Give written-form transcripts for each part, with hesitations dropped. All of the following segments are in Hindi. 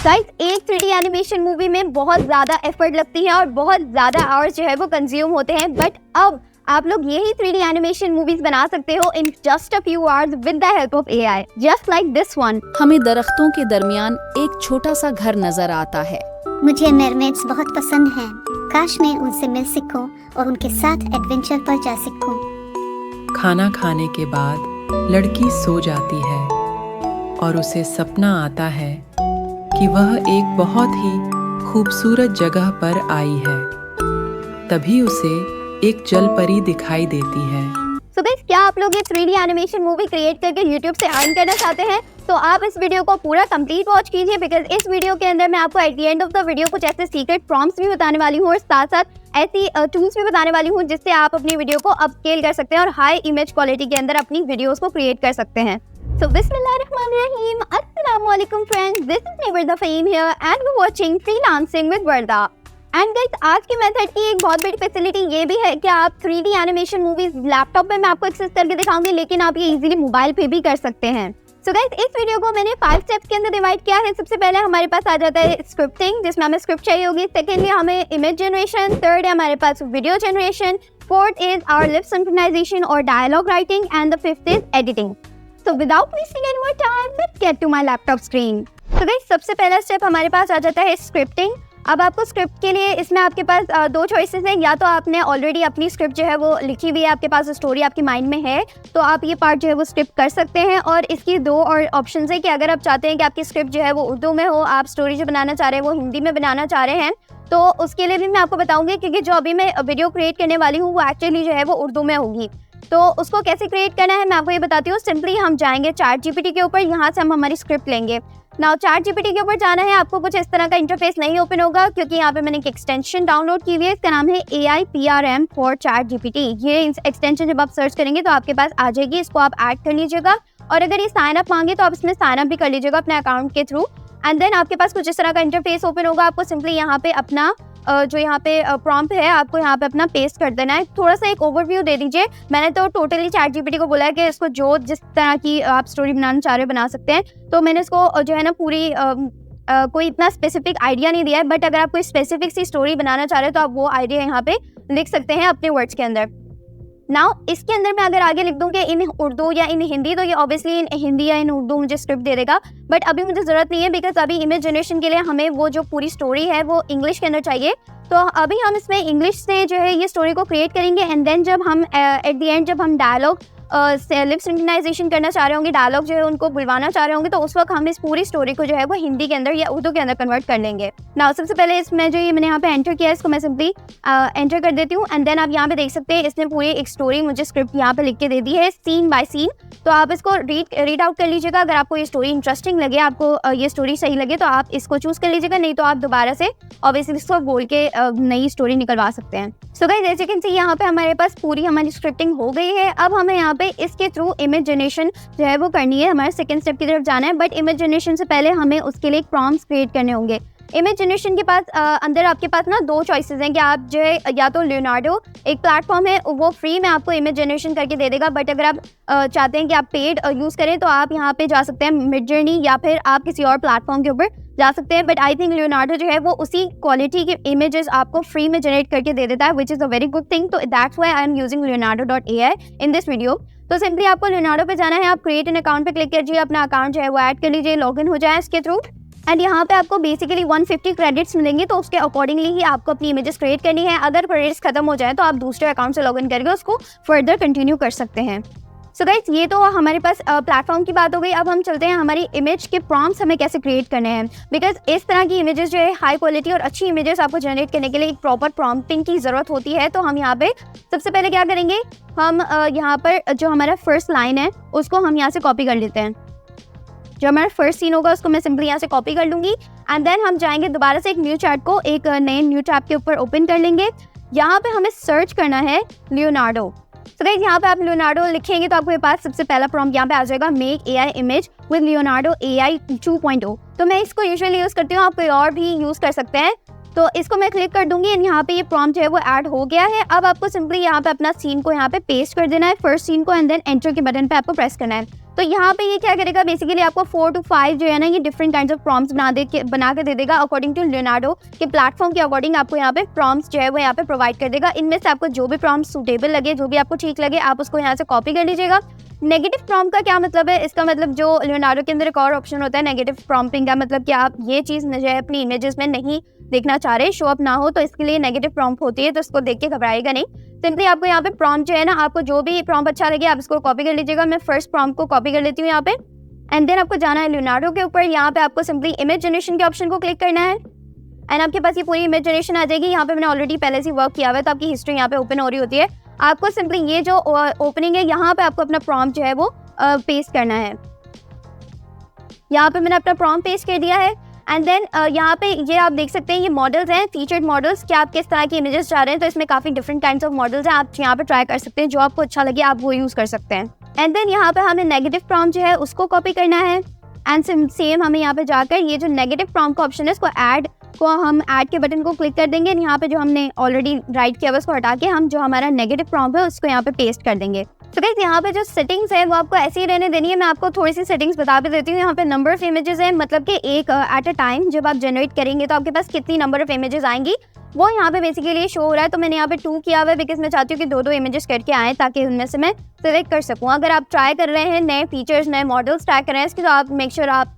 गाइस, एक 3D एनिमेशन मूवी में बहुत ज़्यादा एफर्ट लगती है और बहुत ज़्यादा आवर्स जो है वो कंज्यूम होते हैं, बट अब आप लोग यही 3D एनिमेशन मूवीज बना सकते हो in just a few hours with the help of AI, just like this one. हमें दरख्तों के दरमियान एक छोटा सा घर नजर आता है। मुझे मेरमेड्स बहुत पसंद हैं। काश मैं उनसे मिल सकूं और उनके साथ एडवेंचर पर जा सकूं। खाना खाने के बाद लड़की सो जाती है और उसे सपना आता है कि वह एक बहुत ही खूबसूरत जगह पर आई है। तभी उसे एक जल परी दिखाई देती है। So guys, क्या आप लोग ये 3D एनिमेशन मूवी क्रिएट करके YouTube से अर्न करना चाहते हैं? तो आप इस वीडियो को पूरा कंप्लीट वॉच कीजिए, बिकॉज इस वीडियो के अंदर मैं आपको at the end of the video कुछ ऐसे सीक्रेट प्रॉम्प्ट्स भी बताने वाली हूँ और साथ साथ ऐसी टूल्स भी बताने वाली हूँ जिससे आप अपनी वीडियो को अपस्केल कर सकते हैं और हाई इमेज क्वालिटी के अंदर अपनी वीडियोस को क्रिएट कर सकते हैं। So बिस्मिल्लाहिर्रहमानिर्रहीम, अस्सलाम वालेकुम friends, this is me Warda Faheem here and we watching freelancing with Warda. And guys, आज के मेथड की एक बहुत बड़ी फैसिलिटी ये भी है कि आप 3D एनिमेशन मूवीज लैपटॉप पे मैं आपको एक्सेस करके दिखाऊंगी, लेकिन आप ये इजीली मोबाइल पे भी कर सकते हैं। सो गाइस, इस वीडियो को मैंने 5 स्टेप्स के अंदर डिवाइड किया है। सबसे पहले हमारे पास आ जाता है स्क्रिप्टिंग, जिसमें हमें स्क्रिप्ट चाहिए होगी। सेकेंडली हमें इमेज जनरेशन, थर्ड है हमारे पास video generation, fourth is our lip synchronization और dialogue writing and the fifth is editing. So without wasting any more time, let's get to my laptop screen. तो गाइस, सबसे पहला स्टेप हमारे पास आ जाता है स्क्रिप्टिंग। अब आपको स्क्रिप्ट के लिए इसमें आपके पास दो चॉइसेस हैं। या तो आपने ऑलरेडी अपनी स्क्रिप्ट जो है वो लिखी हुई है, आपके पास स्टोरी आपके माइंड में है, तो आप ये पार्ट जो है वो स्क्रिप्ट कर सकते हैं। और इसकी दो और ऑप्शंस है कि अगर आप चाहते हैं कि आपकी स्क्रिप्ट जो है वो उर्दू में हो, आप स्टोरी जो बनाना चाह रहे हैं वो हिंदी में बनाना चाह रहे हैं, तो उसके लिए भी मैं आपको बताऊंगी, क्योंकि जो अभी मैं वीडियो क्रिएट करने वाली हूँ वो एक्चुअली जो है वो उर्दू में होगी। तो उसको कैसे क्रिएट करना है मैं आपको ये बताती हूँ। सिंपली हम जाएंगे चैट जीपीटी के ऊपर, यहाँ से हम हमारी स्क्रिप्ट लेंगे। नाउ चैट जीपीटी के ऊपर जाना है, आपको कुछ इस तरह का इंटरफेस नहीं ओपन होगा, क्योंकि यहाँ पे मैंने एक एक्सटेंशन डाउनलोड की हुई है, इसका नाम है AIPRM फॉर चैट जीपीटी। ये एक्सटेंशन जब आप सर्च करेंगे तो आपके पास आ जाएगी, इसको आप ऐड कर लीजिएगा। और अगर ये साइन अप मांगे तो आप इसमें साइन अप भी कर लीजिएगा अपने अकाउंट के थ्रू। एंड देन आपके पास कुछ इस तरह का इंटरफेस ओपन होगा। आपको सिंपली यहाँ पे अपना जो यहाँ पे प्रॉम्प्ट है आपको यहाँ पे अपना पेस्ट कर देना है। थोड़ा सा एक ओवरव्यू दे दीजिए। मैंने तो टोटली चैट जीपीटी को बोला है कि इसको जो जिस तरह की आप स्टोरी बनाना चाह रहे हो बना सकते हैं, तो मैंने इसको जो है ना पूरी कोई इतना स्पेसिफिक आइडिया नहीं दिया है, बट अगर आप कोई स्पेसिफिक सी स्टोरी बनाना चाह रहे हो तो आप वो आइडिया यहाँ पे लिख सकते हैं अपने वर्ड्स के अंदर। नाउ इसके अंदर मैं अगर आगे लिख दूं कि इन उर्दू या इन हिंदी, तो ये ऑब्वियसली इन हिंदी या इन उर्दू मुझे स्क्रिप्ट दे देगा, बट अभी मुझे ज़रूरत नहीं है, बिकॉज अभी इमेज जनरेशन के लिए हमें वो जो पूरी स्टोरी है वो इंग्लिश के अंदर चाहिए। तो अभी हम इसमें इंग्लिश से जो है ये स्टोरी को क्रिएट करेंगे। एंड देन जब हम एट द एंड जब हम डायलॉग लिप सिंक्रोनाइजेशन करना चाह रहे होंगे, डायलॉग जो है उनको बुलवाना चाह रहे होंगे, तो उस वक्त हम इस पूरी स्टोरी को जो है वो हिंदी के अंदर या उर्दू के अंदर कन्वर्ट कर लेंगे। नाउ सबसे पहले इसमें जो ये मैंने यहाँ पे एंटर किया है, इसको मैं सिंपली एंटर कर देती हूँ। एंड देन आप यहाँ पे देख सकते हैं इसने पूरी एक स्टोरी मुझे स्क्रिप्ट यहाँ पे लिख के दे दी है, सीन बाय सीन। तो आप इसको रीड आउट कर लीजिएगा। अगर आपको ये स्टोरी इंटरेस्टिंग लगे, आपको ये स्टोरी सही लगे, तो आप इसको चूज कर लीजिएगा, नहीं तो आप दोबारा से ऑब्वियसली इसको बोल के नई स्टोरी निकलवा सकते हैं। सो गाइस, जैसे कि यहाँ पे हमारे पास पूरी हमारी स्क्रिप्टिंग हो गई है। अब हमें यहाँ पे इसके थ्रू इमेज जनरेशन जो है वो करनी है, हमारे सेकंड स्टेप की तरफ जाना है। बट इमेज जनरेशन से पहले हमें उसके लिए एक प्रॉम्प्ट्स क्रिएट करने होंगे। इमेज जनरेशन के पास अंदर आपके पास ना दो चॉइसेस हैं कि आप जो है या तो लियोनार्डो एक प्लेटफॉर्म है, वो फ्री में आपको इमेज जनरेशन करके दे देगा, बट अगर आप चाहते हैं कि आप पेड यूज़ करें तो आप यहाँ पे जा सकते हैं मिडजर्नी, या फिर आप किसी और प्लेटफॉर्म के ऊपर जा सकते हैं। बट आई थिंक लियोनार्डो जो है वो उसी क्वालिटी के इमेजेस आपको फ्री में जनरेट करके दे देता है, which is a very good thing. तो that's why I am using leonardo.ai in this video. तो सिंपली आपको लियोनार्डो पे जाना है, आप क्रिएट एन अकाउंट पे क्लिक कीजिए, अपना अकाउंट जो है वो ऐड कर लीजिए, लॉगिन हो जाए इसके थ्रू। एंड यहाँ पे आपको बेसिकली 150 क्रेडिट्स मिलेंगे, तो उसके अकॉर्डिंगली ही आपको अपनी इमेजेस क्रिएट करनी है। अगर क्रेडिट्स खत्म हो जाए तो आप दूसरे अकाउंट से लॉगिन करके उसको फर्दर कंटिन्यू कर सकते हैं। सो गाइस, ये तो हमारे पास प्लेटफॉर्म की बात हो गई। अब हम चलते हैं हमारी इमेज के प्रॉम्प्ट्स हमें कैसे क्रिएट करने हैं, बिकॉज इस तरह की इमेजेस जो है हाई क्वालिटी और अच्छी इमेजेस आपको जनरेट करने के लिए एक प्रॉपर प्रॉम्प्टिंग की ज़रूरत होती है। तो हम यहाँ पे सबसे पहले क्या करेंगे, हम यहाँ पर जो हमारा फर्स्ट लाइन है उसको हम यहाँ से कॉपी कर लेते हैं। जो हमारा फर्स्ट सीन होगा उसको मैं सिंपली यहाँ से कॉपी कर लूँगी। एंड देन हम जाएंगे दोबारा से एक न्यू चैट को एक नए न्यू टैब के ऊपर ओपन कर लेंगे। यहाँ पे हमें सर्च करना है लियोनार्डो। तो गाइस, यहाँ पे आप लियोनार्डो लिखेंगे तो आपके पास सबसे पहला प्रॉम्प्ट यहाँ पे आ जाएगा, make AI image with Leonardo AI 2.0। तो मैं इसको यूजुअली यूज़ करती हूँ, आप कोई और भी यूज़ कर सकते हैं। तो इसको मैं क्लिक कर दूंगी एंड यहाँ पे ये प्रॉम्प्ट जो है वो ऐड हो गया है। अब आपको सिंपली यहाँ पे अपना सीन को यहाँ पे पेस्ट कर देना है, फर्स्ट सीन को, एंड देन एंटर के बटन पे आपको प्रेस करना है। तो यहाँ पे ये क्या करेगा, बेसिकली आपको 4 to 5 जो है ना ये डिफरेंट काइंड्स ऑफ प्रॉम्प्ट्स बना के दे देगा अकॉर्डिंग टू लियोनार्डो के प्लेटफॉर्म के अकॉर्डिंग। आपको यहाँ पे प्रॉम्प्ट्स जो है वो यहाँ पे प्रोवाइड कर देगा। इनमें से आपको जो भी प्रॉम्प्ट सूटेबल लगे, जो भी आपको ठीक लगे, आप उसको यहाँ से कॉपी कर लीजिएगा। नेगेटिव प्रॉम्प्ट का क्या मतलब है, इसका मतलब जो लियोनार्डो के अंदर एक और ऑप्शन होता है नेगेटिव प्रॉम्प्टिंग का, मतलब कि आप ये चीज़ जो है अपनी इमेजेस में नहीं देखना चाह रहे, शो अप ना हो, तो इसके लिए नेगेटिव प्रॉम्प्ट होती है, तो इसको देख के घबराएगा नहीं। सिंपली आपको यहाँ पे प्रॉम्प्ट जो है ना, आपको जो भी प्रॉम्प्ट अच्छा लगे आप इसको कॉपी कर लीजिएगा। मैं फर्स्ट प्रॉम्प्ट को कॉपी कर लेती हूँ यहाँ पे, एंड देन आपको जाना है लियोनार्डो के ऊपर। यहाँ पे आपको सिंपली इमेज जनरेशन के ऑप्शन को क्लिक करना है, एंड आपके पास ये पूरी इमेज जनरेशन आ जाएगी। यहाँ पे मैंने ऑलरेडी पहले से वर्क किया हुआ है, तो आपकी हिस्ट्री यहाँ पे ओपन हो रही होती है। आपको सिंपली ये जो ओपनिंग है यहाँ पे आपको अपना प्रॉम्प्ट जो है वो पेस्ट करना है। यहाँ पे मैंने अपना प्रॉम्प्ट पेस्ट कर दिया है, एंड देन यहाँ पे ये आप देख सकते हैं ये मॉडल्स हैं, फीचर्ड मॉडल्स, कि आप किस तरह की इमेजेस चाह रहे हैं। तो इसमें काफ़ी डिफरेंट काइंड्स ऑफ मॉडल्स हैं, आप यहाँ पे ट्राई कर सकते हैं, जो आपको अच्छा लगे आप वो यूज़ कर सकते हैं। एंड देन यहाँ पे हमें नेगेटिव प्रॉम्प्ट जो है उसको कॉपी करना है, एंड सेम हमें यहाँ पे जाकर ये जो नेगेटिव प्रॉम्प्ट का ऑप्शन है इसको हम ऐड के बटन को क्लिक कर देंगे। यहाँ पे जो हमने ऑलरेडी राइट किया हुआ उसको हटा के हम जो हमारा नेगेटिव प्रॉम्प्ट है उसको यहाँ पे पेस्ट कर देंगे। तो गाइस यहाँ पे जो सेटिंग्स है वो आपको ऐसे ही रहने देनी है। मैं आपको थोड़ी सी सेटिंग्स बता भी देती हूँ। यहाँ पे नंबर ऑफ इमेजेस है, मतलब कि एक एट अ टाइम जब आप जनरेट करेंगे तो आपके पास कितनी नंबर ऑफ इमेजेस आएंगी वो यहाँ पे बेसिकली शो हो रहा है। तो मैंने यहाँ पे 2 किया हुआ है, बिकॉज मैं चाहती हूँ कि 2 इमेजेस करके आएँ ताकि उनमें से मैं सिलेक्ट कर सकूँ। अगर आप ट्राई कर रहे हैं नए फीचर्स, नए मॉडल्स ट्राई कर रहे हैं इसकी, तो आप मेक श्योर आप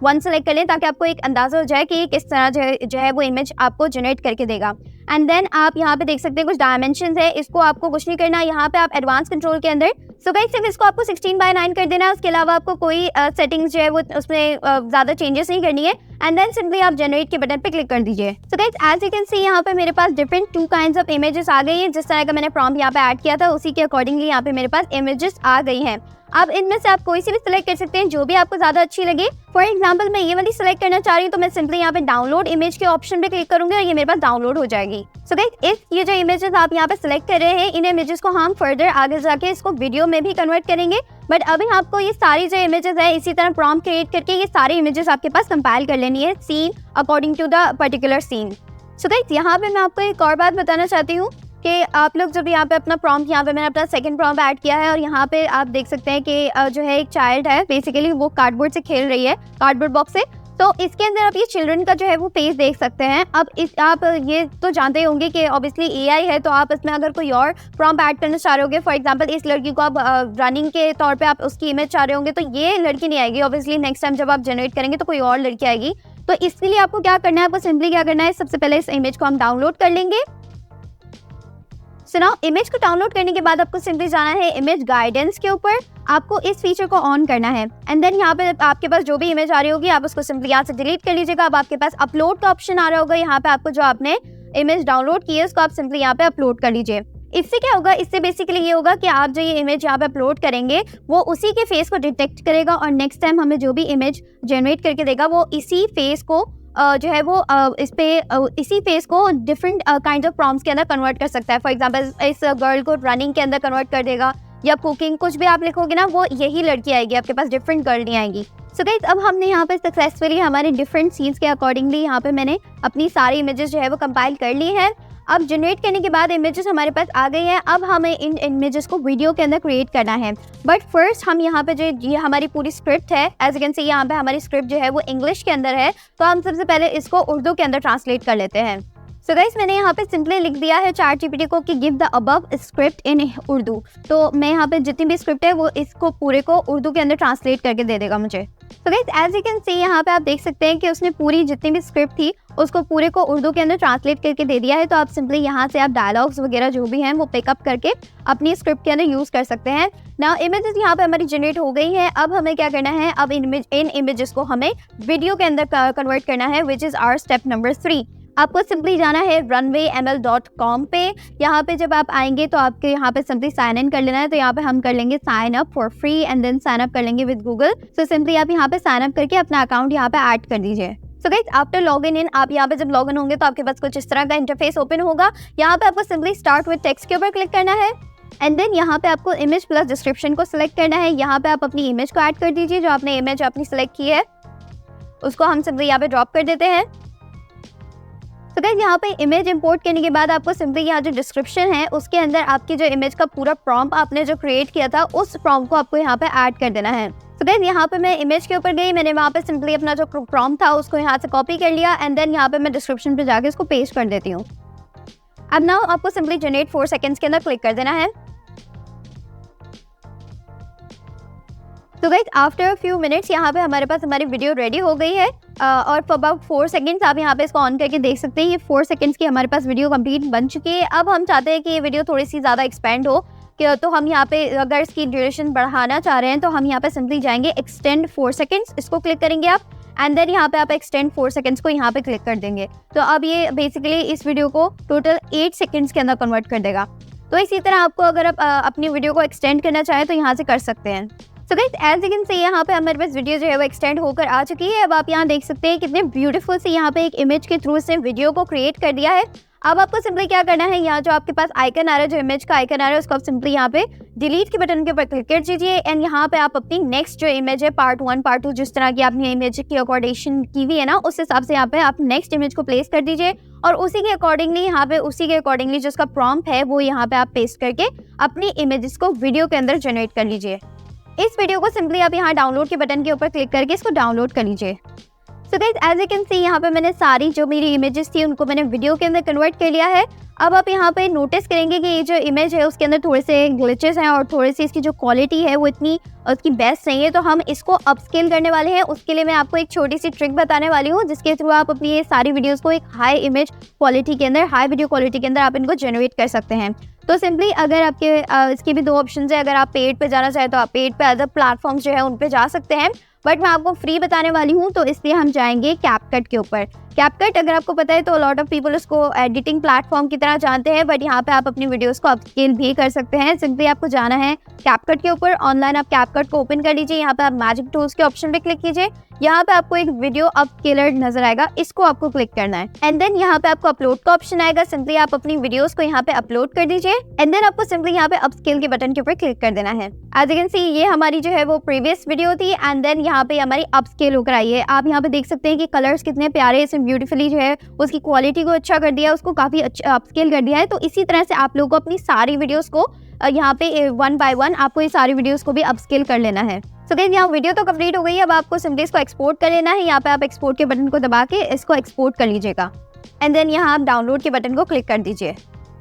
1 सेलेक्ट कर लें ताकि आपको एक अंदाज़ा हो जाए कि किस तरह जो है वो इमेज आपको जनरेट करके देगा। एंड देन आप यहाँ पे देख सकते हैं कुछ डायमेंशंस है, इसको आपको कुछ नहीं करना। यहाँ पे आप एडवांस कंट्रोल के अंदर गाइस सिर्फ इसको आपको 16:9 कर देना है। उसके अलावा आपको कोई सेटिंग्स जो है वो उसमें ज़्यादा चेंजेस नहीं करनी है। एंड देन सिंपली आप जनरेट के बटन पे क्लिक कर दीजिए। So guys as you can see यहाँ पे मेरे पास डिफरेंट 2 काइंड्स ऑफ इमेजेस आ गई हैं। जिस तरह का मैंने प्रॉम्प्ट यहाँ पे ऐड किया था उसी के अकॉर्डिंगली यहाँ पे मेरे पास इमेजेस आ गई हैं। अब इनमें से आप कोई सी भी सिलेक्ट कर सकते हैं जो भी आपको ज़्यादा अच्छी लगे। फॉर एग्जांपल मैं ये वाली सिलेक्ट करना चाह रही हूँ, तो मैं सिंपली यहाँ पे डाउनलोड इमेज के ऑप्शन पे क्लिक करूंगी और ये मेरे पास डाउनलोड हो जाएगी। सो गाइस ये जो इमेजेस आप यहाँ पे सिलेक्ट कर रहे हैं, इन इमेजेस को हम फर्दर आगे जाके इसको वीडियो में भी कन्वर्ट करेंगे। बट अभी आपको ये सारी जो इमेजेस है इसी तरह प्रॉम्प्ट क्रिएट करके ये सारी इमेजेस आपके पास कंपाइल कर लेनी है, scene according to the particular scene. So guys यहाँ पे मैं आपको एक और बात बताना चाहती हूँ कि आप लोग जब यहाँ पे अपना प्रॉम्प्ट, यहाँ पे मैंने अपना सेकंड प्रॉम्प्ट ऐड किया है और यहाँ पे आप देख सकते हैं कि जो है एक चाइल्ड है, बेसिकली वो कार्डबोर्ड से खेल रही है, कार्डबोर्ड बॉक्स से। तो इसके अंदर आप ये चिल्ड्रन का जो है वो फेस देख सकते हैं। अब आप ये तो जानते होंगे कि ऑब्वियसली AI है, तो आप इसमें अगर कोई और प्रॉम्प्ट ऐड करना चाह रहे होंगे, फॉर एग्जांपल इस लड़की को आप रनिंग के तौर पे आप उसकी इमेज चाह रहे होंगे, तो ये लड़की नहीं आएगी। ऑब्वियसली नेक्स्ट टाइम जब आप जनरेट करेंगे तो कोई और लड़की आएगी। तो इसके लिए आपको क्या करना है, आपको सिंपली क्या करना है, सबसे पहले इस इमेज को हम डाउनलोड कर लेंगे। सो नाउ इमेज को डाउनलोड करने के बाद आपको सिंपली जाना है इमेज गाइडेंस के ऊपर, आपको इस फीचर को ऑन करना है। एंड देन यहाँ पे आपके पास जो भी इमेज आ रही होगी आप उसको सिंपली यहाँ से डिलीट कर लीजिएगा। अब आपके पास अपलोड का ऑप्शन आ रहा होगा, यहाँ पे आपको जो आपने इमेज डाउनलोड की है उसको आप सिंपली यहाँ पे अपलोड कर लीजिए। इससे क्या होगा, इससे बेसिकली ये होगा कि आप जो ये इमेज यहाँ पे अपलोड करेंगे वो उसी के फेस को डिटेक्ट करेगा और नेक्स्ट टाइम हमें जो भी इमेज जनरेट करके देगा वो इसी फेस को जो है वो इसी फेस को डिफरेंट काइंड ऑफ प्रॉम्प्ट्स के अंदर कन्वर्ट कर सकता है। फॉर एग्जांपल इस गर्ल को रनिंग के अंदर कन्वर्ट कर देगा, या कुकिंग, कुछ भी आप लिखोगे ना वो यही लड़की आएगी, आपके पास डिफरेंट गर्ल नहीं आएगी। सो गाइस अब हमने यहाँ पे सक्सेसफुली हमारे डिफरेंट सीन्स के अकॉर्डिंगली यहाँ पे मैंने अपनी सारी इमेजेस जो है वो कंपाइल कर ली है। अब जनरेट करने के बाद इमेजेस हमारे पास आ गई हैं। अब हमें इन इमेजेस को वीडियो के अंदर क्रिएट करना है। बट फर्स्ट हम यहाँ पे जो ये हमारी पूरी स्क्रिप्ट है, एज यू कैन सी यहाँ पे हमारी स्क्रिप्ट जो है वो इंग्लिश के अंदर है, तो हम सबसे पहले इसको उर्दू के अंदर ट्रांसलेट कर लेते हैं। सो गाइस मैंने यहाँ पे सिंपली लिख दिया है ChatGPT को कि give the above script in Urdu. तो मैं यहाँ पे जितनी भी स्क्रिप्ट है वो इसको पूरे को उर्दू के अंदर ट्रांसलेट करके दे देगा मुझे। तो guys as you can see यहाँ पे आप देख सकते हैं कि उसने पूरी जितनी भी स्क्रिप्ट थी उसको पूरे को उर्दू के अंदर ट्रांसलेट करके दे दिया है। तो आप सिंपली यहाँ से आप डायलॉग्स वगैरह जो भी हैं वो पिकअप करके अपनी स्क्रिप्ट के अंदर यूज़ कर सकते हैं। नाउ इमेजेस यहाँ पे हमारी जनरेट हो गई हैं। अब हमें क्या करना है, अब इन इमेजेस को हमें वीडियो के अंदर कन्वर्ट करना है, which is our step number 3। आपको सिंपली जाना है runwayml.com पे। यहाँ पे जब आप आएंगे तो आपके यहाँ पे सिंपली साइन इन कर लेना है। तो यहाँ पे हम कर लेंगे sign up for free and then sign up कर लेंगे विद गूगल। सो सिंपली आप यहाँ पे साइन अप करके अपना अकाउंट यहाँ पे ऐड कर दीजिए। सो गाइस आफ्टर लॉगिन इन आप यहाँ पे जब लॉगिन होंगे तो आपके पास कुछ इस तरह का इंटरफेस ओपन होगा। यहाँ पे आपको सिंपली स्टार्ट विद टेक्स्ट के ऊपर क्लिक करना है एंड देन यहाँ पे आपको इमेज प्लस डिस्क्रिप्शन को सिलेक्ट करना है। यहाँ पे आप अपनी इमेज को ऐड कर दीजिए, जो आपने इमेज अपनी सिलेक्ट की है उसको हम सिंपली यहाँ पे ड्रॉप कर देते हैं। तो गाइस यहाँ पे इमेज इंपोर्ट करने के बाद आपको सिंपली यहाँ जो डिस्क्रिप्शन है उसके अंदर आपकी जो इमेज का पूरा प्रॉम्प्ट आपने जो क्रिएट किया था उस प्रॉम्प्ट को आपको यहाँ पे ऐड कर देना है। तो गाइस यहाँ पे मैं इमेज के ऊपर गई, मैंने वहाँ पे सिंपली अपना जो प्रॉम्प्ट था उसको यहाँ से कॉपी कर लिया एंड देन यहाँ पे मैं डिस्क्रिप्शन पे जाके इसको पेस्ट कर देती हूँ। अब नाउ आपको सिंपली जनरेट 4 सेकंड्स के अंदर क्लिक कर देना है। तो गाइस आफ्टर फ्यू मिनट्स यहाँ पे हमारे पास हमारी वीडियो रेडी हो गई है और फॉर अबाउट 4 सेकंड्स आप यहाँ पे इसको ऑन करके देख सकते हैं। ये 4 सेकंड्स की हमारे पास वीडियो कंप्लीट बन चुकी है। अब हम चाहते हैं कि ये वीडियो थोड़ी सी ज़्यादा एक्सपेंड हो कि तो हम यहाँ पे अगर इसकी ड्यूरेशन बढ़ाना चाह रहे हैं तो हम यहाँ पे सिंपली जाएंगे एक्सटेंड 4 सेकंड्स, इसको क्लिक करेंगे आप एंड देन यहाँ पे आप एक्सटेंड 4 सेकंड्स को यहाँ पे क्लिक कर देंगे। तो अब ये बेसिकली इस वीडियो को टोटल 8 सेकंड्स के अंदर कन्वर्ट कर देगा। तो इसी तरह आपको अगर आप अपनी वीडियो को एक्सटेंड करना चाहें तो यहाँ से कर सकते हैं। So guys as you can see यहाँ पे हमारे पास वीडियो जो है वो एक्सटेंड होकर आ चुकी है। अब आप यहाँ देख सकते हैं कितने ब्यूटीफुल से यहाँ पे एक इमेज के थ्रू इसने वीडियो को क्रिएट कर दिया है। अब आपको सिंपली क्या करना है, यहाँ जो आपके पास आइकन आ रहा है, जो इमेज का आइकन आ रहा है, उसको आप सिंपली यहाँ पे डिलीट के बटन के ऊपर क्लिक कर दीजिए एंड यहाँ पे आप अपनी नेक्स्ट जो इमेज है पार्ट 1 पार्ट 2 जिस तरह की आपने इमेज की अकॉर्डेशन की हुई है ना, उस हिसाब से यहाँ पे आप नेक्स्ट इमेज को प्लेस कर दीजिए और उसी के अकॉर्डिंगली जो उसका प्रॉम्प्ट है वो यहाँ पे आप पेस्ट करके अपनी इमेजेस को वीडियो के अंदर जनरेट कर लीजिए। इस वीडियो को सिंपली आप यहाँ डाउनलोड के बटन के ऊपर क्लिक करके इसको डाउनलोड कर लीजिए। So guys as you can see यहाँ पे मैंने सारी जो मेरी इमेजेस थी उनको मैंने वीडियो के अंदर कन्वर्ट कर लिया है। अब आप यहाँ पे नोटिस करेंगे कि ये जो इमेज है उसके अंदर थोड़े से ग्लिचेस हैं और थोड़ी सी इसकी जो क्वालिटी है वो इतनी उसकी बेस्ट नहीं है, तो हम इसको अपस्केल करने वाले हैं। उसके लिए मैं आपको एक छोटी सी ट्रिक बताने वाली हूँ जिसके थ्रू आप अपनी ये सारी वीडियोज़ को एक हाई इमेज क्वालिटी के अंदर, हाई वीडियो क्वालिटी के अंदर आप इनको जनरेट कर सकते हैं। तो सिंपली अगर आपके इसके भी 2 ऑप्शन है, अगर आप पेड पे जाना चाहें तो आप पेड पे अदर प्लेटफॉर्म्स जो है उन पे जा सकते हैं, बट मैं आपको फ्री बताने वाली हूँ तो इसलिए हम जाएंगे कैपकट के ऊपर। कैपकट अगर आपको पता है तो लॉट ऑफ पीपल उसको एडिटिंग प्लेटफॉर्म की तरह जानते हैं, बट यहाँ पे आप अपनी वीडियोस को अपस्केल भी कर सकते हैं। सिंपली आपको जाना है कैपकट के ऊपर, ऑनलाइन आप कैपकट को ओपन कर लीजिए, यहाँ पे आप मैजिक टूल्स के ऑप्शन पे क्लिक कीजिए, यहाँ पे आपको एक वीडियो अपस्केलर नजर आएगा, इसको आपको क्लिक करना है एंड देन यहाँ पे आपको अपलोड का ऑप्शन आएगा। सिंपली आप अपनी वीडियोस को यहाँ पे अपलोड कर दीजिए एंड देन आपको सिंपली यहाँ पे अपस्केल के बटन के ऊपर क्लिक कर देना है। एज यू कैन सी ये हमारी जो है वो प्रीवियस वीडियो थी एंड देन यहाँ पे हमारी अपस्केल होकर आई है। आप यहाँ पे देख सकते हैं कि कलर्स कितने प्यारे, इसमें ब्यूटीफुली जो है उसकी क्वालिटी को अच्छा कर दिया, उसको काफी अच्छा अपस्केल कर दिया है। तो इसी तरह से आप लोगों को अपनी सारी वीडियोस को यहाँ पे 1 बाय 1 आपको ये सारी वीडियोस को भी अपस्केल कर लेना है। सो गाइस यहाँ वीडियो तो कंप्लीट हो गई है। अब आपको सिंपली इसको एक्सपोर्ट कर लेना है। यहाँ पे आप एक्सपोर्ट के बटन को दबा के इसको एक्सपोर्ट कर लीजिएगा एंड देन यहाँ आप डाउनलोड के बटन को क्लिक कर दीजिए।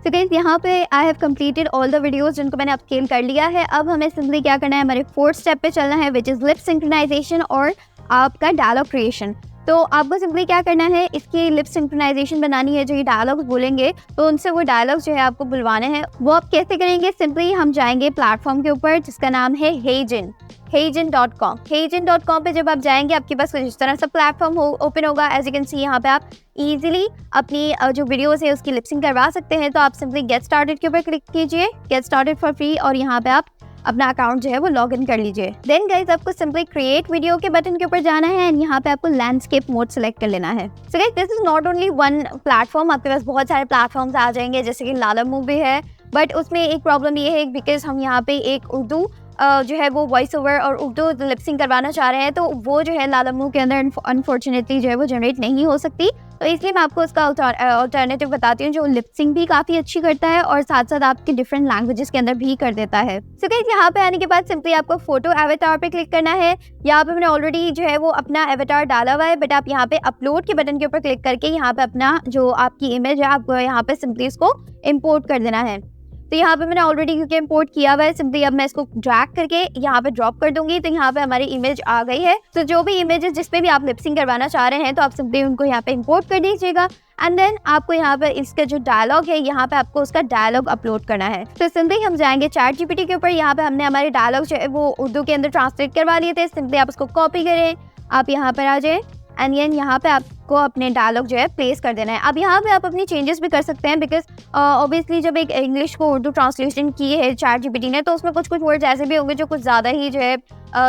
तो गाइस यहाँ पे I have completed all the videos जिनको मैंने अपस्केल कर लिया है। अब हमें सिंपली क्या करना है, हमारे 4th स्टेप पे चलना है विच इज़ लिप सिंक्रोनाइजेशन और आपका डायलॉग क्रिएशन। तो आपको सिंपली क्या करना है, इसकी लिप सिंक्रोनाइजेशन बनानी है। जो ये डायलॉग्स बोलेंगे तो उनसे वो डायलॉग्स जो है आपको बुलवाने हैं। वो आप कैसे करेंगे, सिंपली हम जाएंगे प्लेटफॉर्म के ऊपर जिसका नाम है हेजिन, हेजिन.com। हेजिन.com पे जब आप जाएंगे आपके पास कुछ इस तरह सा प्लेटफॉर्म ओपन होगा। एज यू कैन सी यहाँ पे आप इजीली अपनी जो वीडियोस है उसकी लिपसिंग करवा सकते हैं। तो आप सिंपली गेट स्टार्टेड के ऊपर क्लिक कीजिए, गेट स्टार्टेड फॉर फ्री, और यहाँ पे आप अपना अकाउंट जो है वो लॉग इन कर लीजिए। देन गाइस आपको सिंपली क्रिएट वीडियो के बटन के ऊपर जाना है एंड यहाँ पे आपको लैंडस्केप मोड सेलेक्ट कर लेना है। So guys this is not only one platform, आपके पास बहुत सारे प्लेटफॉर्म्स आ जाएंगे जैसे कि लालामूव भी है, बट उसमें एक प्रॉब्लम ये है बिकॉज हम यहाँ पे एक उर्दू जो है वो वॉइस ओवर और उर्दू लिपसिंग करवाना चाह रहे हैं, तो वो जो है लालामूव के अंदर अनफॉर्चुनेटली जो है वो जनरेट नहीं हो सकती। तो इसलिए मैं आपको उसका अल्टरनेटिव बताती हूँ जो लिपसिंग भी काफ़ी अच्छी करता है और साथ साथ आपके डिफरेंट लैंग्वेजेस के अंदर भी कर देता है। सो गाइस यहाँ पे आने के बाद सिंपली आपको फोटो एवेटार पे क्लिक करना है। यहाँ पे मैंने ऑलरेडी जो है वो अपना एवेटार डाला हुआ है, बट आप यहाँ पे अपलोड के बटन के ऊपर क्लिक करके यहाँ पे अपना जो आपकी इमेज है आपको यहाँ पे सिंपली इसको इम्पोर्ट कर देना है। तो यहाँ पे मैंने ऑलरेडी क्योंकि इंपोर्ट किया हुआ है, सिंपली अब मैं इसको ड्रैग करके यहाँ पे ड्रॉप कर दूंगी। तो यहाँ पे हमारी इमेज आ गई है। तो जो भी इमेजेस जिस पे भी आप लिपसिंग करवाना चाह रहे हैं तो आप सिंपली उनको यहाँ पे इंपोर्ट कर दीजिएगा एंड देन आपको यहाँ पे इसका जो डायलॉग है यहाँ पे आपको उसका डायलॉग अपलोड करना है। तो सिंपली हम जाएंगे चैट जीपीटी के ऊपर। यहाँ पे हमने हमारे डायलॉग जो है वो उर्दू के अंदर ट्रांसलेट करवा लिए थे। सिंपली आप उसको कॉपी करें, आप यहाँ पर आ जाए एंड यहाँ पे आपको अपने डायलॉग जो है प्लेस कर देना है। अब यहाँ पे आप अपनी चेंजेस भी कर सकते हैं बिकॉज ऑब्वियसली जब एक इंग्लिश को उर्दू ट्रांसलेशन की है चैट जीपीटी ने तो उसमें कुछ कुछ वर्ड्स ऐसे भी होंगे जो कुछ ज़्यादा ही जो है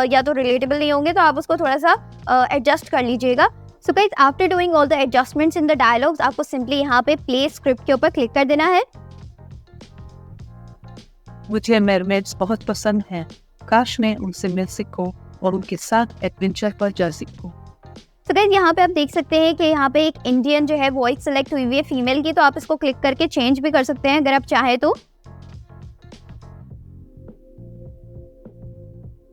या तो रिलेटेबल नहीं होंगे, तो आप उसको थोड़ा सा एडजस्ट कर लीजिएगा। So guys after doing all the adjustments in the dialogues आपको सिंपली यहाँ पे प्ले स्क्रिप्ट के ऊपर क्लिक कर देना है। मुझे मेरमेड्स बहुत पसंद हैं, काश मैं उनसे मिल सकूं और उनके साथ एडवेंचर पर जा सकूं। तो गाइस यहाँ पे आप देख सकते हैं कि यहाँ पे एक इंडियन जो है वॉइस सेलेक्ट हुई हुई है फीमेल की, तो आप इसको क्लिक करके चेंज भी कर सकते हैं अगर आप चाहे तो।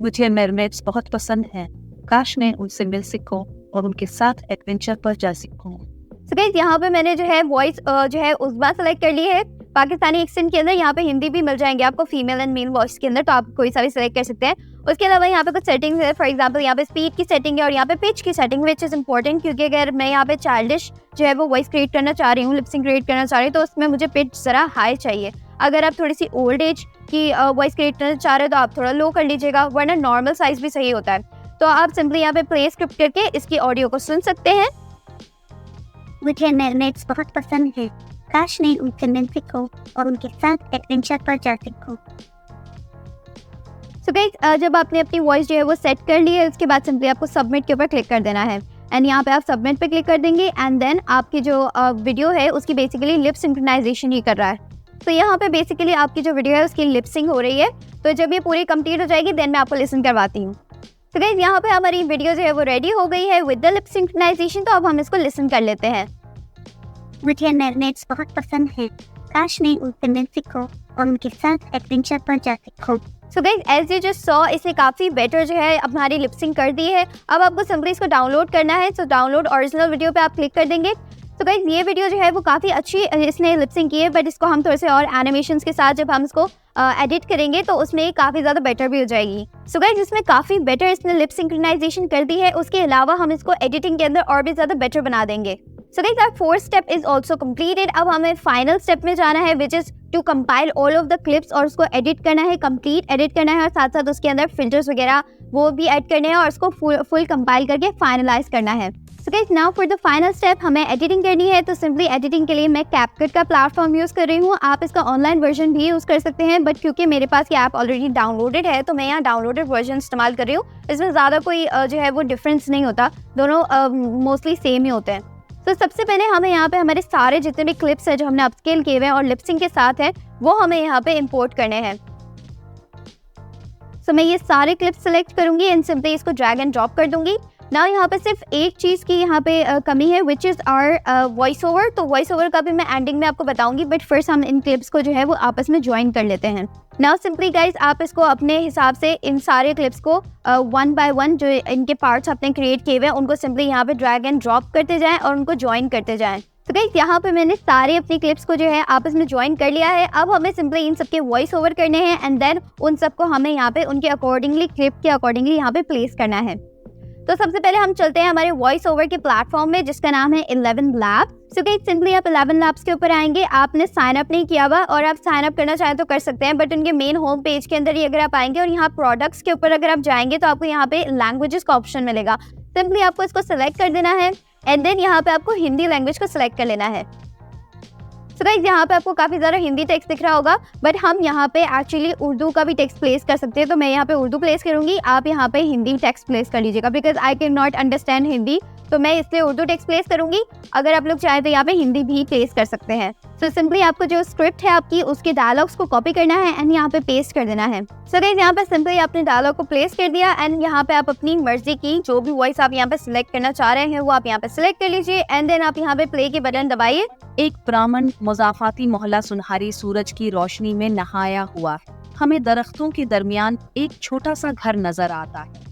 मुझे मेरमेड्स बहुत पसंद हैं। काश मैं उनसे मिल सकूं और उनके साथ एडवेंचर पर जा सकूं। तो गाइस यहाँ पे मैंने जो है वॉइस जो है उज़्मा सेलेक्ट कर ली है। पाकिस्तानी एक्सेंट के अंदर यहाँ पे हिंदी भी मिल जाएंगे आपको फीमेल एंड मेल वॉइस के अंदर, तो आप कोई सा भी सिलेक्ट कर सकते हैं। उसके अलावा यहाँ पे कुछ सेटिंग्स है, फॉर एग्जांपल यहाँ पे स्पीड की सेटिंग है और यहाँ पे पिच की सेटिंग, विच इज़ इंपॉर्टेंट क्योंकि अगर मैं यहाँ पे चाइल्डिश जो है वो वॉइस क्रिएट करना चाह रही हूँ, लिपसिंग क्रिएट करना चाह रही हूँ, तो उसमें मुझे पिच ज़रा हाई चाहिए। अगर आप थोड़ी सी ओल्ड एज की वॉइस क्रिएट करना चाह रहे हो तो आप थोड़ा लो कर लीजिएगा, वरना नॉर्मल साइज भी सही होता है। तो आप सिंपली यहाँ पे प्ले स्क्रिप्ट करके इसकी ऑडियो को सुन सकते हैं। मुझे मेरमेड्स बहुत पसंद हैं। काश मैं उनसे मिल सकूं और उनके साथ एडवेंचर पर जा सकूं। सो गाइस जब आपने अपनी वॉइस जो है वो सेट कर ली है, उसके बाद सिंपली आपको सबमिट के ऊपर क्लिक कर देना है एंड यहाँ पे आप सबमिट पे क्लिक कर देंगे एंड देन आपकी जो वीडियो है उसकी बेसिकली लिप सिंक्रोनाइजेशन ही कर रहा है। तो यहाँ पे बेसिकली आपकी जो वीडियो है उसकी लिप सिंक हो रही है। तो जब ये पूरी कंप्लीट हो जाएगी देन मैं आपको लिसन करवाती हूँ। तो गाइस यहाँ पे हमारी वीडियो जो है वो रेडी हो गई है विद द लिप सिंक्रोनाइजेशन, तो अब हम इसको लिसन कर लेते हैं। मुझे मेरमेड्स बहुत पसंद हैं। काश मैं उनसे मिल सकूं और उनके साथ एडवेंचर पर जा सकूं। So guys as you just saw, इसे काफ़ी बेटर जो है हमारी लिपसिंग कर दी है। अब आपको सिंपली इसको डाउनलोड करना है। सो डाउनलोड ओरिजिनल वीडियो पे आप क्लिक कर देंगे। तो गाइस ये वीडियो जो है वो काफ़ी अच्छी इसने लिपसिंग की है, बट इसको हम थोड़े से और एनिमेशंस के साथ जब हम इसको एडिट करेंगे तो उसमें काफ़ी ज़्यादा बेटर भी हो जाएगी। सो गाइस इसमें काफ़ी बेटर इसने लिप सिंक्रोनाइजेशन कर दी है। उसके अलावा हम इसको एडिटिंग के अंदर और भी ज़्यादा बेटर बना देंगे। So guys our fourth step is also completed. अब हमें फाइनल स्टेप में जाना है, which is to compile all of the clips और उसको एडिट करना है, कंप्लीट एडिट करना है और साथ साथ उसके अंदर फिल्टर्स वगैरह वो भी ऐड करने हैं और उसको फुल कंपाइल करके फाइनलाइज करना है। So guys now for the final step हमें एडिटिंग करनी है। तो सिंपली एडिटिंग के लिए मैं कैपकट का प्लेटफॉर्म यूज़ कर रही हूँ। आप इसका ऑनलाइन वर्जन भी यूज़ कर सकते हैं, बट क्योंकि मेरे पास ये ऐप ऑलरेडी डाउनलोडेड है तो मैं यहाँ डाउनलोडेड वर्जन इस्तेमाल कर रही हूँ। इसमें ज़्यादा कोई जो है वो डिफरेंस नहीं होता, दोनों मोस्टली सेम ही होते हैं। तो सबसे पहले हमें यहाँ पे हमारे सारे जितने भी क्लिप्स हैं जो हमने अपस्केल किए हुए हैं और लिपसिंग के साथ हैं वो हमें यहाँ पे इंपोर्ट करने हैं। सो मैं ये सारे क्लिप्स सेलेक्ट करूँगी एंड सिंपली इसको ड्रैग एंड ड्रॉप कर दूँगी। ना यहाँ पे सिर्फ एक चीज़ की यहाँ पे कमी है, which is our voice over. तो वॉइस ओवर का भी मैं एंडिंग में आपको बताऊंगी, बट फर्स्ट हम इन क्लिप्स को जो है वो आपस में ज्वाइन कर लेते हैं। नाउ सिंपली गाइज आप इसको अपने हिसाब से इन सारे क्लिप्स को वन बाय वन जो इनके पार्ट्स आपने क्रिएट किए हुए हैं उनको सिंपली यहाँ पे ड्रैग एंड ड्रॉप करते जाएं और उनको ज्वाइन करते जाएं। तो गाइस यहाँ पे मैंने सारे अपनी क्लिप्स को जो है आपस में ज्वाइन कर लिया है। अब हमें सिंपली इन सबके वॉइस ओवर करने हैं एंड देन उन सबको हमें यहाँ पे उनके अकॉर्डिंगली क्लिप के अकॉर्डिंगली यहाँ पे प्लेस करना है। तो सबसे पहले हम चलते हैं हमारे वॉइस ओवर के प्लेटफॉर्म में जिसका नाम है 11 लैब। सो गाइस सिंपली आप 11 लैब्स के ऊपर आएंगे। आपने साइन अप नहीं किया हुआ और आप साइन अप करना चाहें तो कर सकते हैं, बट उनके मेन होम पेज के अंदर ही अगर आप आएंगे और यहाँ प्रोडक्ट्स के ऊपर अगर आप जाएंगे तो आपको यहाँ पे लैंग्वेजेस का ऑप्शन मिलेगा। सिंपली आपको इसको सिलेक्ट कर देना है एंड देन यहाँ पे आपको हिंदी लैंग्वेज को सिलेक्ट कर लेना है। सो गाइस यहाँ पे आपको काफ़ी ज़्यादा हिंदी टेक्स्ट दिख रहा होगा, बट हम यहाँ पे एक्चुअली उर्दू का भी टेक्स्ट प्लेस कर सकते हैं। तो मैं यहाँ पे उर्दू प्लेस करूँगी, आप यहाँ पे हिंदी टेक्स्ट प्लेस कर लीजिएगा, because I can not understand Hindi, तो मैं इसलिए उर्दू टेक्स्ट प्लेस करूँगी। अगर आप लोग चाहें तो यहाँ पे हिंदी भी प्लेस कर सकते हैं। सो सिंपली आपको जो स्क्रिप्ट है आपकी उसके डायलॉग्स को कॉपी करना है एंड यहाँ पे पेस्ट कर देना है। सो गाइस यहाँ पे सिंपली आपने डायलॉग को प्लेस कर दिया एंड यहाँ पे आप अपनी मर्जी की जो भी वॉइस आप यहाँ पे सिलेक्ट करना चाह रहे हैं वो आप यहाँ पे सिलेक्ट कर लीजिए एंड देन आप यहाँ पे प्ले के बटन दबाइए। एक ब्राह्मण मुज़ाफ़ाती मोहल्ला सुनहरी सूरज की रोशनी में नहाया हुआ है। हमें दरख्तों के दरमियान एक छोटा सा घर नजर आता है।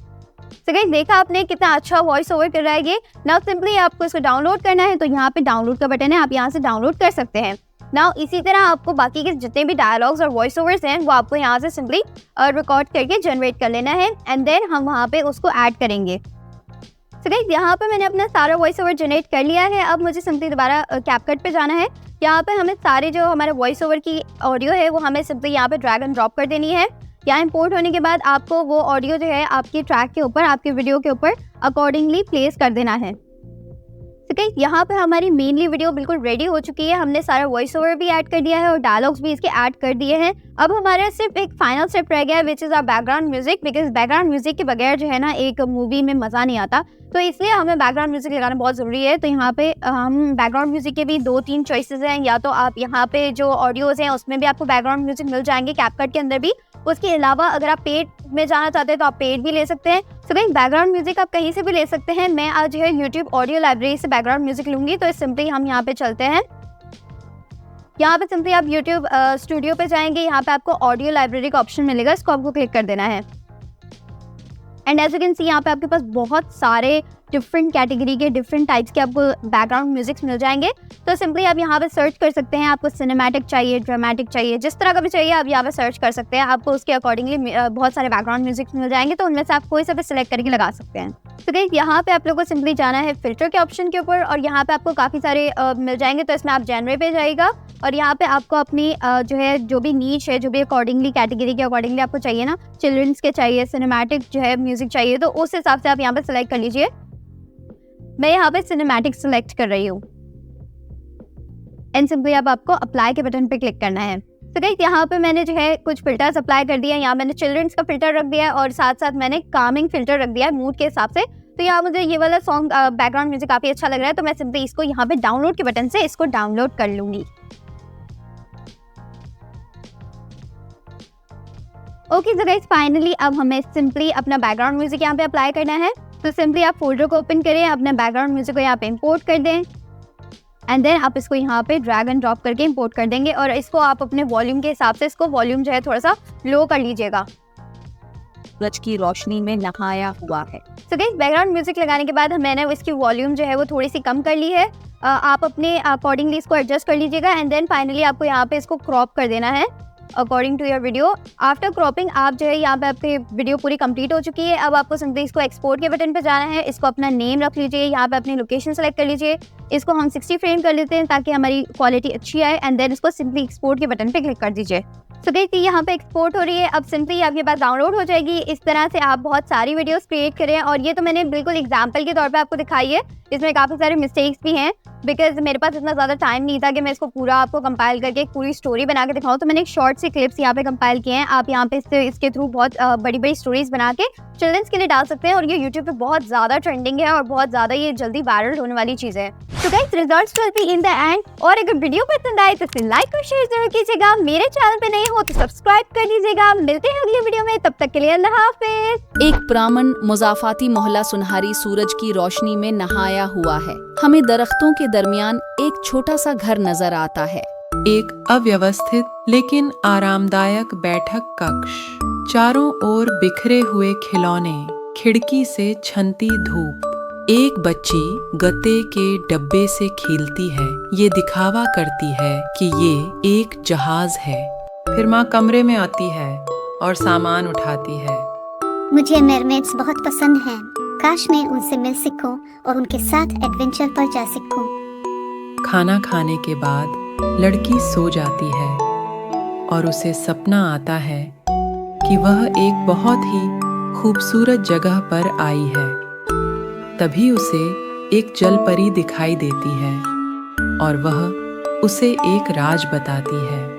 तो गाइस देखा आपने कितना अच्छा वॉइस ओवर कर रहा है ये। नाउ सिंपली आपको इसको डाउनलोड करना है, तो यहाँ पे डाउनलोड का बटन है, आप यहाँ से डाउनलोड कर सकते हैं। नाउ इसी तरह आपको बाकी के जितने भी डायलॉग्स और वॉइस ओवर्स हैं वो आपको यहाँ से सिंपली रिकॉर्ड करके जनरेट कर लेना है एंड देन हम वहाँ पे उसको ऐड करेंगे। तो गाइस यहाँ पे मैंने अपना सारा वॉइस ओवर जनरेट कर लिया है। अब मुझे सिंपली दोबारा कैपकट पे जाना है। यहाँ पे हमें सारे जो हमारे वॉइस ओवर की ऑडियो है वो हमें सिंपली यहाँ पे ड्रैग एंड ड्रॉप कर देनी है। यहाँ इंपोर्ट होने के बाद आपको वो ऑडियो जो है आपकी ट्रैक के ऊपर, आपके वीडियो के ऊपर अकॉर्डिंगली प्लेस कर देना है। तो गाइस यहाँ पे हमारी मेनली वीडियो बिल्कुल रेडी हो चुकी है। हमने सारा वॉइस ओवर भी ऐड कर दिया है और डायलॉग्स भी इसके ऐड कर दिए हैं। अब हमारा सिर्फ एक फाइनल स्टेप रह गया है, which is our background music, because background music के बगैर जो है ना एक मूवी में मज़ा नहीं आता, तो इसलिए हमें बैकग्राउंड म्यूजिक लगाना बहुत ज़रूरी है। तो यहाँ पे हम बैकग्राउंड म्यूजिक के भी 2-3 चॉइसेस हैं। या तो आप यहाँ पे जो ऑडियोज़ हैं उसमें भी आपको बैकग्राउंड म्यूजिक मिल जाएंगे कैपकट के अंदर भी, उसके अलावा अगर आप पेड में जाना चाहते हैं तो आप पेड भी ले सकते हैं। सो गाइस बैकग्राउंड म्यूजिक आप कहीं से भी ले सकते हैं। मैं आज जो है यूट्यूब ऑडियो लाइब्रेरी से बैकग्राउंड म्यूजिक लूँगी, तो सिंपली हम यहाँ पे चलते हैं। यहाँ पे सिंपली आप यूट्यूब स्टूडियो पे जाएंगे, यहाँ पे आपको ऑडियो लाइब्रेरी का ऑप्शन मिलेगा, इसको आपको क्लिक कर देना है। And as you can see यहाँ पे आपके पास बहुत सारे डिफरेंट कैटेगरी के डिफरेंट टाइप्स के आपको बैकग्राउंड म्यूजिक्स मिल जाएंगे। तो सिंपली आप यहाँ पे सर्च कर सकते हैं, आपको सिनेमैटिक चाहिए, ड्रामेटिक चाहिए, जिस तरह का भी चाहिए आप यहाँ पे सर्च कर सकते हैं। आपको उसके अकॉर्डिंगली बहुत सारे बैकग्राउंड म्यूजिक्स मिल जाएंगे, तो उनमें से आप कोई सा भी सिलेक्ट करके लगा सकते हैं। तो गाइस यहाँ पे आप लोगों को सिंपली जाना है फिल्टर के ऑप्शन के ऊपर, और यहाँ पे आपको काफ़ी सारे मिल जाएंगे। तो इसमें आप जेनरे पे जाइएगा और यहाँ पे आपको अपनी जो है जो भी नीच है, जो भी अकॉर्डिंगली कैटेगरी के अकॉर्डिंगली आपको चाहिए ना, चिल्ड्रंस के चाहिए, सिनेमैटिक जो है म्यूजिक चाहिए, तो उस हिसाब से आप यहाँ पे सिलेक्ट कर लीजिए। मैं यहाँ पे सिनेमैटिक सिलेक्ट कर रही हूँ एंड सिंपली अब आपको अप्लाई के बटन पे क्लिक करना है। तो गाइस यहाँ पे मैंने जो है कुछ फिल्टर्स अप्लाई कर दिया है। यहाँ मैंने चिल्ड्रंस का फिल्टर रख दिया है और साथ साथ मैंने कामिंग फिल्टर रख दिया है मूड के हिसाब से। तो यहाँ मुझे ये वाला सॉन्ग बैकग्राउंड म्यूजिक काफ़ी अच्छा लग रहा है, तो मैं सिंपली इसको यहाँ पे डाउनलोड के बटन से इसको डाउनलोड कर लूँगी। ओके सो गाइस फाइनली अब हमें सिंपली अपना बैकग्राउंड म्यूजिक यहाँ पे अप्लाई करना है। तो सिंपली आप फोल्डर को ओपन करें, अपने बैकग्राउंड म्यूजिक को यहाँ पे इंपोर्ट कर दें एंड देन आप इसको यहाँ पे ड्रैग एंड ड्रॉप करके इंपोर्ट कर देंगे। और इसको आप अपने वॉल्यूम के हिसाब से इसको वॉल्यूम जो है थोड़ा सा लो कर लीजिएगा। सूरज की रोशनी में नहाया हुआ है। सो गाइस बैकग्राउंड म्यूजिक लगाने के बाद मैंने इसकी वॉल्यूम जो है वो थोड़ी सी कम कर ली है। आप अपने अकॉर्डिंगली इसको एडजस्ट कर लीजिएगा एंड देन फाइनली आपको यहाँ पे इसको क्रॉप कर देना है according to your video. After cropping आप जो है यहाँ पे आपकी वीडियो पूरी कंप्लीट हो चुकी है। अब आपको सिंपली इसको एक्सपोर्ट के बटन पे जाना है, इसको अपना नेम रख लीजिए, यहाँ पे अपनी लोकेशन सेलेक्ट कर लीजिए, इसको हम 60 फ्रेम कर लेते हैं ताकि हमारी क्वालिटी अच्छी आए एंड देन इसको सिंपली एक्सपोर्ट के बटन पे क्लिक कर दीजिए। सो गाइस यहाँ पे एक्सपोर्ट हो रही है, अब सिंपली आपके पास डाउनलोड हो जाएगी। इस तरह से आप बहुत सारी वीडियोस क्रिएट करें और ये तो मैंने बिल्कुल एग्जांपल के तौर पे आपको दिखाई है, इसमें काफ़ी सारे मिस्टेक्स भी हैं बिकॉज मेरे पास इतना ज़्यादा टाइम नहीं था कि मैं इसको पूरा आपको कंपाइल करके एक पूरी स्टोरी बना के दिखाऊँ। तो मैंने एक शॉर्ट सी क्लिप्स यहाँ पे कंपाइल किए हैं। आप यहाँ पे इसके थ्रू बहुत बड़ी बड़ी स्टोरीज बना के चिल्ड्रंस के लिए डाल सकते हैं और ये यूट्यूब पे बहुत ज़्यादा ट्रेंडिंग है और बहुत ज़्यादा ये जल्दी वायरल होने वाली चीज़ है। तो guys results will be in the end, और अगर वीडियो पसंद आए तो इसे लाइक और शेयर जरूर कीजिएगा। मेरे चैनल पे नए हो तो सब्सक्राइब कर लीजिएगा। मिलते हैं अगली वीडियो में, तब तक के लिए अल्लाह हाफिज। एक ब्राह्मण मुजाफाती मोहल्ला सुनहरी सूरज की रोशनी में नहाया हुआ है। हमें दरख्तों के दरमियान एक छोटा सा घर नजर आता है। एक अव्यवस्थित लेकिन आरामदायक बैठक कक्ष, चारों ओर बिखरे हुए खिलौने, खिड़की से छनती धूप। एक बच्ची गत्ते के डब्बे से खेलती है, ये दिखावा करती है कि ये एक जहाज है। फिर माँ कमरे में आती है और सामान उठाती है। मुझे मेरमेड्स बहुत पसंद हैं। काश मैं उनसे मिल सकूं और उनके साथ एडवेंचर पर जा सकूं। खाना खाने के बाद लड़की सो जाती है और उसे सपना आता है कि वह एक बहुत ही खूबसूरत जगह पर आई है। तभी उसे एक जलपरी दिखाई देती है और वह उसे एक राज बताती है।